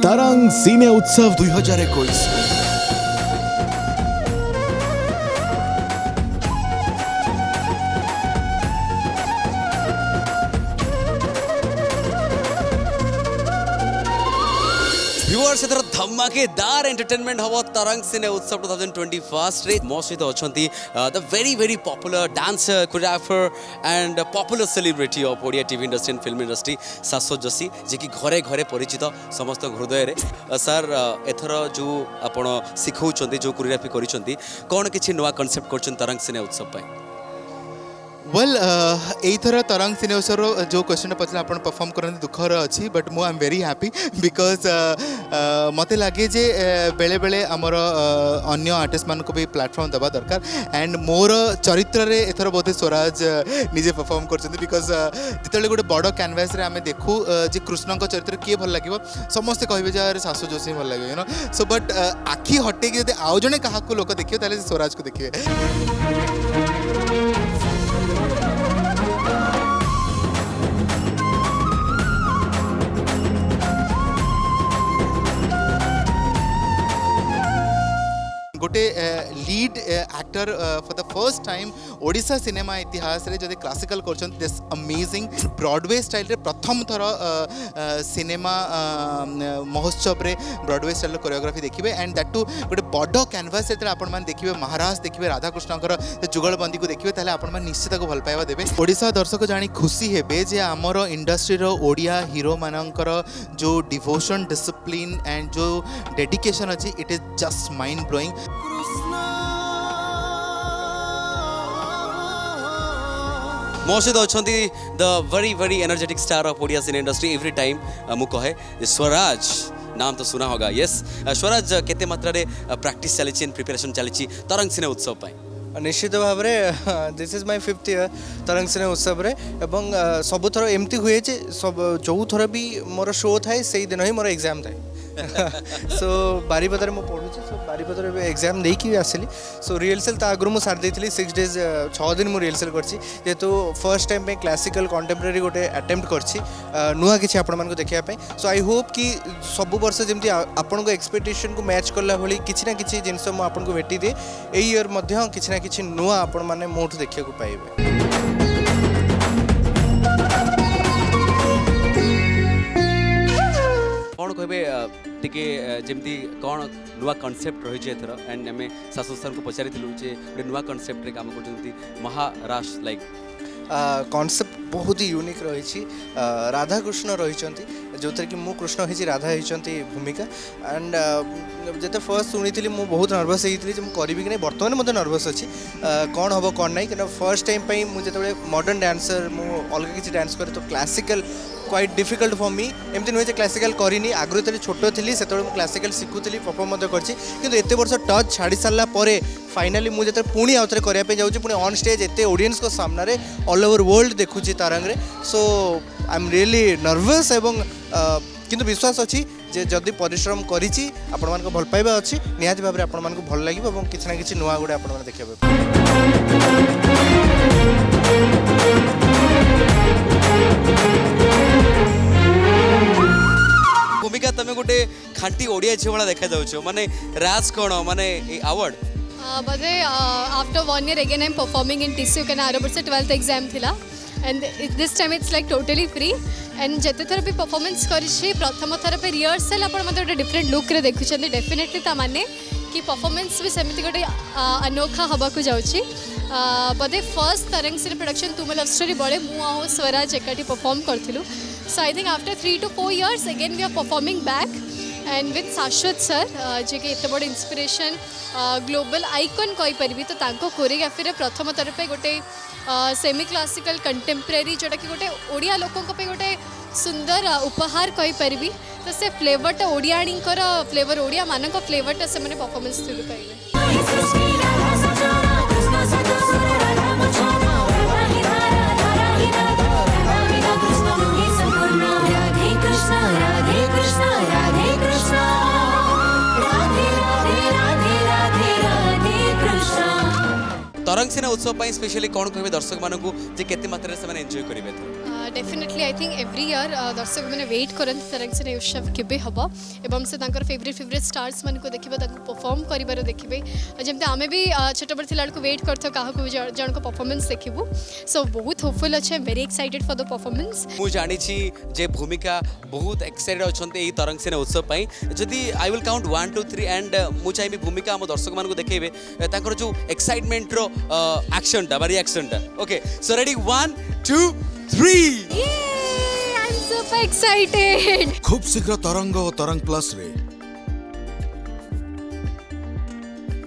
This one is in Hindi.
तरंग सिने उत्सव 2021। व्यूअर्स एथर धमाकेदार एंटरटेनमेंट हम तरंग सिने उत्सव 2021 रे मो सहित अछंती the very popular dancer choreographer and popular celebrity of Odia TV industry and film industry Shashwat Joshi जे कि घरे घरे परिचित समस्त हृदय रे सर एथर जो आपण सिखौचंती जो कोरियोग्राफी करिसंती कोन किछि नवा कांसेप्ट करछन तरंग सिने उत्सव पय वेल एथर तरंग सिने उत्सव जो क्वेश्चन पचला आपण परफॉर्म करन दुखर अछि बट मो I am very happy because मते लागे जे बेले बेले हमर अन्य आर्टिस्ट मान को भी प्लेटफॉर्म दबा दरकार एंड मोर चरित्र रे एथर बोधे स्वराज निजे परफॉर्म करछन बिकॉज जितले गोटे बड़ कैनवास रे हमें देखू जे कृष्ण को चरित्र किए भल लागिवो समस्त कहबे जे अरे सासु जोशी भल लागिवो यू नो सो बट आखी हटे कि यदि आउ जने काहा को लोक देखियो ताले स्वराज को देखिए गोटे lead actor for the first time Odisha cinema इतिहास रे जदि क्लासिकल करछन दिस अमेजिंग ब्रॉडवे स्टाइल रे प्रथम थर सिनेमा महोत्सव रे ब्रॉडवे स्टाइल कोरियोग्राफी देखिबे एंड दैट टू गोटे बड़ कैनवास रे आपण मान देखिबे महाराज देखिबे राधा कृष्णकर जुगलबंदी को देखिबे ताले आपण मान निश्चित को भल पाइबा देबे ओडिशा दर्शक जानी खुशी हेबे जे हमर इंडस्ट्री रो ओडिया हीरो मानकर जो डिवोशन डिसिप्लिन एंड जो डेडिकेशन अछि it is just mind blowing मो सहित अछंती the very energetic star of Odia cine industry every time मु कहे स्वराज नाम तो सुना होगा यस स्वराज केते मात्रा रे प्रैक्टिस चली प्रिपरेशन चली तरंग सिने उत्सव पाई निश्चित भाव में this is my 5th year तरंग सिने उत्सव रे एवं सब थर एमती हुए जे सब जो थर भी मोर शो थाए से दिन ही मोर एग्जाम थाए सो बारीपदार मु पढ़ुची सो बारीपदार एग्जाम देकी आसली सो रिहर्सल ता आगु मु सार देइथिली 6 डेज 6 दिन मु रिहर्सल करछि जेतु फर्स्ट टाइम पे क्लासिकल कंटेम्पररी गोटे अटेम्प्ट करछि नुआ किछि आपण मान को देखिया पे सो आई होप कि सब वर्ष जेमति आपण को एक्सपेक्टेशन को मैच करला भली किछि ना किछि जिंस मु आपण को भेटी दे ए ईयर मध्य किछि ना किछि नुआ आपण माने मोठ देखिया को पाइबे कौन कहबे टिके जेमती कौन नुआ कॉन्सेप्ट रही है एथर एंड आम शाश्वत सर को पचारि जे गोटे नुआ कॉन्सेप्ट रे काम करछंती महाराष्ट्र लाइक कॉन्सेप्ट बहुत ही यूनिक रही राधा कृष्ण रही जो थी मु कृष्ण होती राधा होती भूमिका एंड जिते फर्स्ट शुणी मुझे बहुत नर्वस होती करी कि नहीं बर्तमान मत नर्वस अच्छी कौन हम कौन ना कि फर्स्ट टाइम मुझे मॉडर्न डांसर मुझे अलग किसी डांस करे तो classical quite difficult for me एमती नुहे क्लासिकल करनी आगु जो छोट थी से क्लासिकल शिखुली परफॉर्म कर एत वर्ष टच छाड़ी सारा फाइनाली मुझे पुणी आउ थे करने जाऊँगी पुणी ऑन स्टेज एत ऑडियंस को सामने ऑल ओवर वर्ल्ड देखुची तरंग रे सो आई एम रियली नर्वस एवं किंतु विश्वास अच्छी जे जदि परिश्रम करिछि आपण मान को भल पाइबा अच्छी निहाती भाव में आपण मान को भल लागिबो एवं किछि ना किछि नुआ गुडे आपण मान देखिबे भूमिका तमे गोटे खांटी ओडिया झियो वाला देखा जाउछो माने राज कोन माने अवार्ड बजे after 1 year again I am performing in TCU के आरो वर्ष 12th एग्जाम थिला and this time it's like totally free and जते थर भी परफॉर्मेंस करिछि प्रथम थर पे रिहर्सल आपण मते गोटे डिफरेंट लुक रे देखुछन्ती डेफिनेटली ता माने कि परफॉर्मेंस भी सेमिति गोटे अनोखा हबा को जाउछि बदे फर्स्ट तरंग सिने प्रोडक्शन तुम लव स्टोरी बड़े मु आ स्वराज एकाठी परफॉर्म करथिलु so I think after 3 to 4 years again we are performing back and with Shashwat sir जे कि एत बड़ इंस्पिरेशन ग्लोबल आइकन कही पारि तो तांको कोरियोग्राफी रे प्रथम तरह पे गोटे सेमी क्लासिकल कंटेम्परेरी जोटा कि गोटे ओडिया लोकों पे गोटे सुंदर उपहार कही पारि तो से फ्लेवरटा ओडियाणीकर फ्लेवर ओडिया मानक फ्लेवरटा से मैंने परफॉर्मेंस थ्रू पाइबे तरंग सिने उत्सव स्पेशली कौन कहे दर्शक मानू जे केते मात्रा से एंजॉय करेंगे definitely I think every year दर्शक मैंने वेट करते तरंग सिने उत्सव केबे हबो एवं से तांकर फेवरेट स्टार्स मन को देखिबे तांको परफॉर्म करिबार देखिबे जेमते आमे भी छोट बड़ थिला को वेट करथो काहा को जण को परफॉर्मेंस देखिबू सो बहुत होपफुल अच्छे I am very excited for the performance मु जानी छी जे भूमिका बहुत एक्साइटेड अछंते एई तरंग सिने उत्सव पई जदी आई विल काउंट 1 2 3 एंड मु चाहि भूमिका हम दर्शक मान को देखेबे तांकर जो एक्साइटमेंट रो एक्शन टा बारी एक्शन टा okay so ready 1 2 3 I am super excited खूब शीघ्र तरंग और तरंग प्लस रे